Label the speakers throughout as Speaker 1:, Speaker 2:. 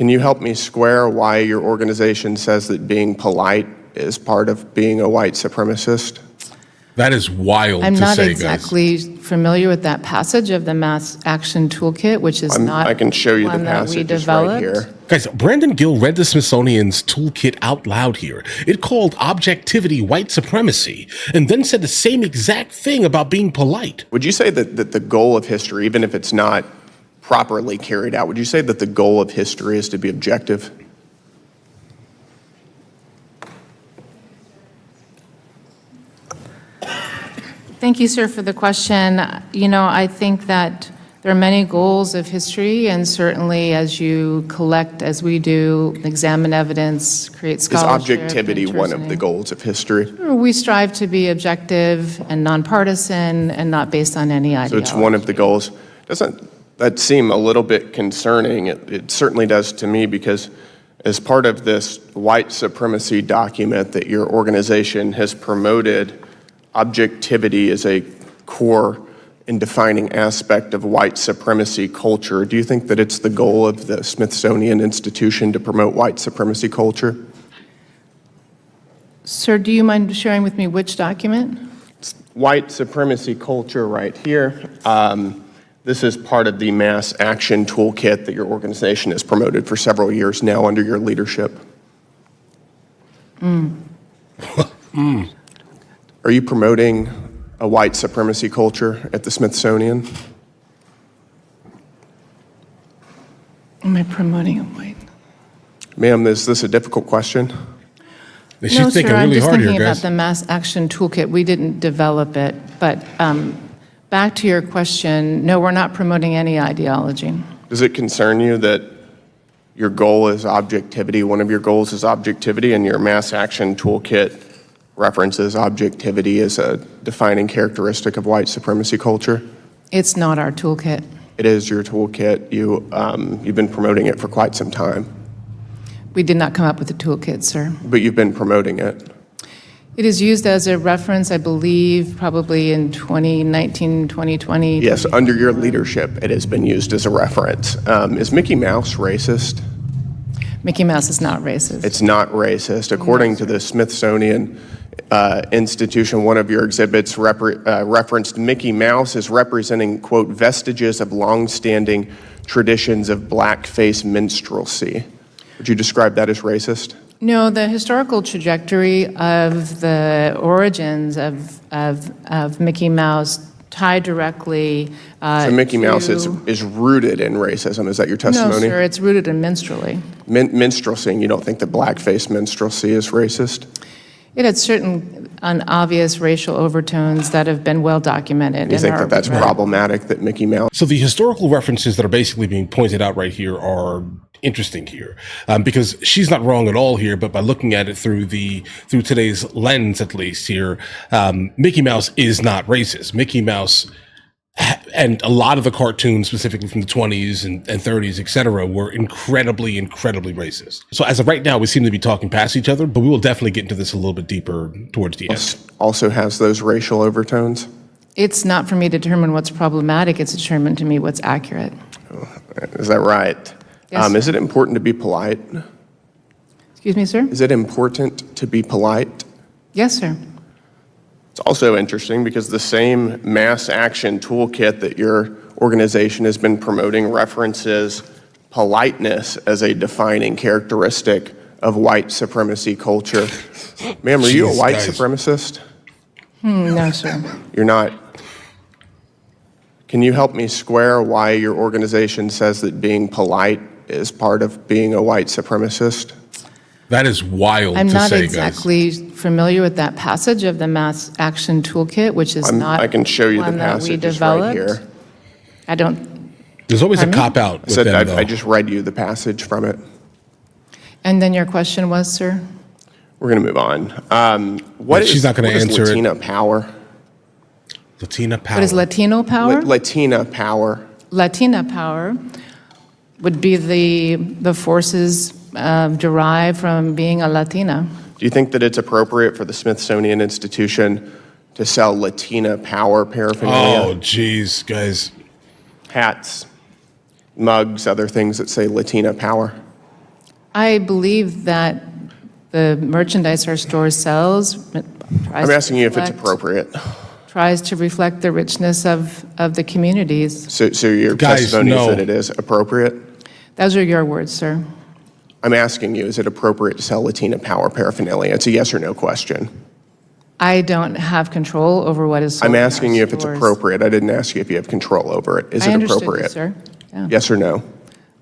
Speaker 1: Can you help me square why your organization says that being polite is part of being a white supremacist?
Speaker 2: That is wild to say,
Speaker 3: I'm not
Speaker 2: guys.
Speaker 3: exactly familiar with that passage of the Mass Action Toolkit, which is not
Speaker 1: I can show you the
Speaker 3: one that we
Speaker 1: passage
Speaker 3: developed.
Speaker 1: right here.
Speaker 2: Guys, Brandon Gill read the Smithsonian's toolkit out loud here. It called objectivity white supremacy, and then said the same exact thing about being polite.
Speaker 1: Would you say that the goal of history, even if it's not properly carried out, would you say that the goal of history is to be objective?
Speaker 3: Thank you, sir, for the question. You know, I think that there are many goals of history, and certainly as you collect, as we do, examine evidence, create
Speaker 1: Is
Speaker 3: scholarship.
Speaker 1: objectivity one of the goals of history?
Speaker 3: We strive to be objective and nonpartisan and not based on any
Speaker 1: So
Speaker 3: ideology.
Speaker 1: it's one of the goals. Doesn't that seem a little bit concerning? It certainly does to me, because as part of this white supremacy document that your organization has promoted, objectivity is a core and defining aspect of white supremacy culture. Do you think that it's the goal of the Smithsonian Institution to promote white supremacy culture?
Speaker 3: Sir, do you mind sharing with me which document?
Speaker 1: It's white supremacy culture right here. This is part of the Mass Action Toolkit that your organization has promoted for several years now under your leadership. Are you promoting a white supremacy culture at the Smithsonian?
Speaker 3: Am I promoting a white?
Speaker 1: Ma'am, is this a difficult question?
Speaker 2: She's
Speaker 3: No,
Speaker 2: thinking
Speaker 3: sir, I'm
Speaker 2: really
Speaker 3: just
Speaker 2: hard
Speaker 3: thinking
Speaker 2: here,
Speaker 3: about
Speaker 2: guys.
Speaker 3: the Mass Action Toolkit. We didn't develop it, but back to your question, no, we're not promoting any ideology.
Speaker 1: Does it concern you that your goal is objectivity, one of your goals is objectivity, and your Mass Action Toolkit references objectivity as a defining characteristic of white supremacy culture?
Speaker 3: It's not our toolkit.
Speaker 1: It is your toolkit. You've been promoting it for quite some time,
Speaker 3: We did not come up with the toolkit, sir.
Speaker 1: but you've been promoting it.
Speaker 3: It is used as a reference, I believe, probably in 2019, 2020.
Speaker 1: Yes, under your leadership, it has been used as a reference. Is Mickey Mouse racist?
Speaker 3: Mickey Mouse is not racist.
Speaker 1: It's not racist. According to the Smithsonian Institution, one of your exhibits referenced Mickey Mouse as representing, quote, vestiges of longstanding traditions of blackface minstrelsy. Would you describe that as racist?
Speaker 3: No, the historical trajectory of the origins of Mickey Mouse tied directly
Speaker 1: So Mickey Mouse
Speaker 3: to-
Speaker 1: is rooted in racism. Is that your
Speaker 3: No,
Speaker 1: testimony?
Speaker 3: sir, it's rooted in minstrelsy.
Speaker 1: Minstrelsy, and you don't think that blackface minstrelsy is racist?
Speaker 3: It had certain obvious racial overtones that have been well documented.
Speaker 1: You
Speaker 3: in
Speaker 1: think
Speaker 3: our
Speaker 1: that that's
Speaker 3: record.
Speaker 1: problematic, that Mickey Mouse?
Speaker 2: So the historical references that are basically being pointed out right here are interesting here, because she's not wrong at all here. But by looking at it through today's lens, at least here, Mickey Mouse is not racist. Mickey Mouse and a lot of the cartoons, specifically from the 20s and 30s, et cetera, were incredibly, incredibly racist. So as of right now, we seem to be talking past each other, but we will definitely get into this a little bit deeper towards the end.
Speaker 1: Also has those racial overtones?
Speaker 3: It's not for me to determine what's problematic. It's determined to me what's accurate.
Speaker 1: Is that right?
Speaker 3: Yes,
Speaker 1: Is it important to be polite?
Speaker 3: Excuse me, sir?
Speaker 1: Is it important to be polite?
Speaker 3: Yes, sir.
Speaker 1: It's also interesting because the same Mass Action Toolkit that your organization has been promoting references politeness as a defining characteristic of white supremacy culture. Ma'am, are you a
Speaker 2: Jeez,
Speaker 1: white
Speaker 2: guys.
Speaker 1: supremacist?
Speaker 3: No, sir.
Speaker 1: You're not. Can you help me square why your organization says that being polite is part of being a white supremacist?
Speaker 2: That is wild
Speaker 3: I'm
Speaker 2: to
Speaker 3: not
Speaker 2: say,
Speaker 3: exactly familiar with that passage of the Mass Action Toolkit, which is not
Speaker 1: I can show you the
Speaker 3: one that we
Speaker 1: passage right
Speaker 3: developed.
Speaker 1: here.
Speaker 3: I don't.
Speaker 2: guys. There's always a
Speaker 3: Pardon me?
Speaker 2: cop-out
Speaker 1: I
Speaker 2: with
Speaker 1: said
Speaker 2: them, though.
Speaker 1: I just read you the passage from it.
Speaker 3: And then your question was, sir?
Speaker 1: We're going to move on. What
Speaker 2: She's
Speaker 1: is
Speaker 2: not gonna
Speaker 1: what is
Speaker 2: answer it.
Speaker 1: Latina power?
Speaker 2: Latina power.
Speaker 3: What is Latino power?
Speaker 1: Latina power.
Speaker 3: Latina power would be the forces derived from being a Latina.
Speaker 1: Do you think that it's appropriate for the Smithsonian Institution to sell Latina power paraphernalia?
Speaker 2: Oh, geez, guys.
Speaker 1: Hats, mugs, other things that say Latina power?
Speaker 3: I believe that the merchandise our store sells
Speaker 1: I'm asking you if it's appropriate.
Speaker 3: tries to reflect the richness of the communities.
Speaker 1: So your
Speaker 2: Guys,
Speaker 1: testimony
Speaker 2: no.
Speaker 1: is that it is appropriate?
Speaker 3: Those are your words, sir.
Speaker 1: I'm asking you, is it appropriate to sell Latina power paraphernalia? It's a yes or no question.
Speaker 3: I don't have control over what is sold
Speaker 1: I'm
Speaker 3: in our
Speaker 1: asking you if it's
Speaker 3: stores.
Speaker 1: appropriate. I didn't ask you if you have control over it. Is
Speaker 3: I
Speaker 1: it
Speaker 3: understood you,
Speaker 1: appropriate?
Speaker 3: sir. Yeah.
Speaker 1: Yes or no?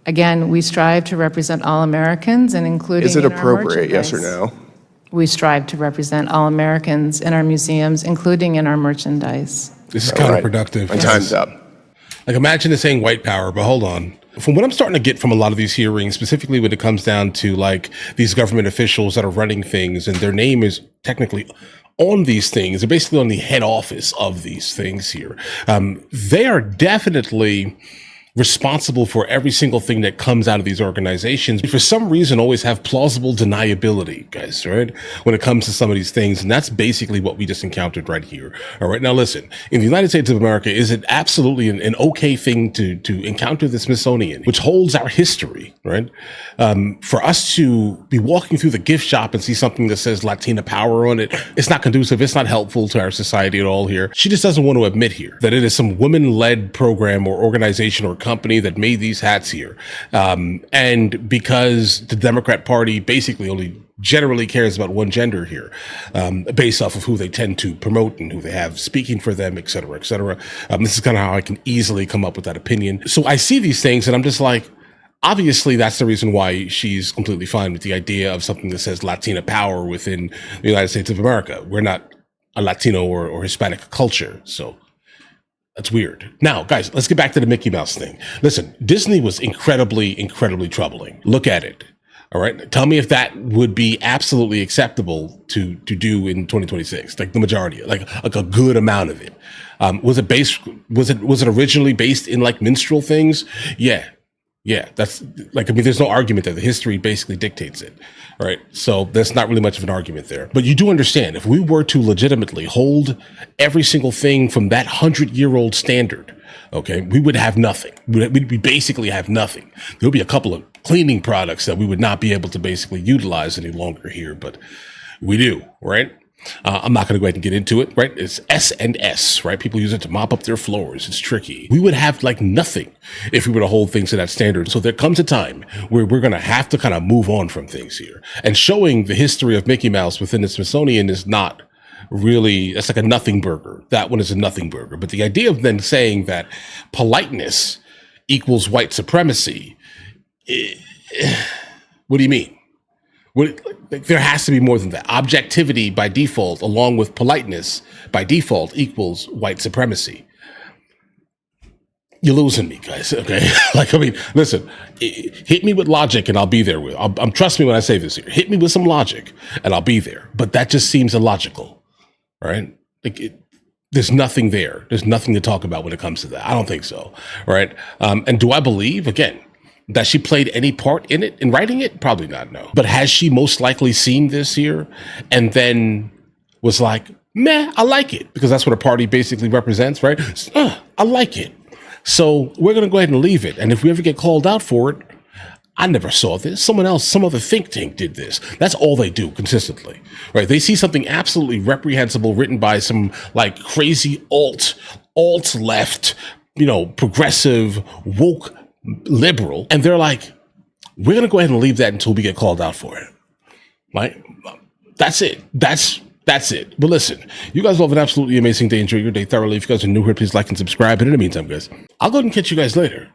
Speaker 3: Again, we strive to represent all Americans and including
Speaker 1: Is it
Speaker 3: in our
Speaker 1: appropriate, yes or
Speaker 3: merchandise.
Speaker 1: no?
Speaker 3: We strive to represent all Americans in our museums, including in our merchandise.
Speaker 2: This is
Speaker 1: All right.
Speaker 2: counterproductive.
Speaker 1: My time's up.
Speaker 2: Like, imagine it saying white power, but hold on. From what I'm starting to get from a lot of these hearings, specifically when it comes down to like these government officials that are running things and their name is technically on these things, they're basically on the head office of these things here. They are definitely responsible for every single thing that comes out of these organizations. For some reason, always have plausible deniability, guys, right? When it comes to some of these things. And that's basically what we just encountered right here. All right. Now, listen, in the United States of America, is it absolutely an okay thing to encounter the Smithsonian, which holds our history, right? For us to be walking through the gift shop and see something that says Latina power on it, it's not conducive. It's not helpful to our society at all here. She just doesn't want to admit here that it is some women-led program or organization or company that made these hats here. And because the Democrat Party basically only generally cares about one gender here, based off of who they tend to promote and who they have speaking for them, et cetera, et cetera. This is kind of how I can easily come up with that opinion. So I see these things and I'm just like, obviously, that's the reason why she's completely fine with the idea of something that says Latina power within the United States of America. We're not a Latino or Hispanic culture, so that's weird. Now, guys, let's get back to the Mickey Mouse thing. Listen, Disney was incredibly, incredibly troubling. Look at it. All right. Tell me if that would be absolutely acceptable to do in 2026, like the majority, like a good amount of it. Was it originally based in like minstrel things? Yeah, that's like, I mean, there's no argument there. The history basically dictates it, right? So there's not really much of an argument there. But you do understand, if we were to legitimately hold every single thing from that 100-year-old standard, okay, we would have nothing. We'd basically have nothing. There'll be a couple of cleaning products that we would not be able to basically utilize any longer here, but we do, right? I'm not going to go ahead and get into it, right? It's S&S, right? People use it to mop up their floors. It's tricky. We would have like nothing if we were to hold things to that standard. So there comes a time where we're going to have to kind of move on from things here. And showing the history of Mickey Mouse within the Smithsonian is not really, that's like a nothing burger. That one is a nothing burger. But the idea of then saying that politeness equals white supremacy, what do you mean? There has to be more than that. Objectivity by default, along with politeness by default, equals white supremacy. You're losing me, guys. Okay, like, I mean, listen, hit me with logic and I'll be there. Trust me when I say this here. Hit me with some logic and I'll be there. But that just seems illogical, right? Like, there's nothing there. There's nothing to talk about when it comes to that. I don't think so, right? And do I believe, again, that she played any part in it, in writing it? Probably not, no. But has she most likely seen this here and then was like, meh, I like it, because that's what a party basically represents, right? I like it. So we're going to go ahead and leave it. And if we ever get called out for it, I never saw this. Someone else, some other think tank did this. That's all they do consistently, right? They see something absolutely reprehensible written by some like crazy alt left, progressive, woke liberal, and they're like, we're going to go ahead and leave that until we get called out for it, right? That's it. That's it. But listen, you guys will have an absolutely amazing day. Enjoy your day thoroughly. If you guys are new here, please like and subscribe. And in the meantime, guys, I'll go ahead and catch you guys later.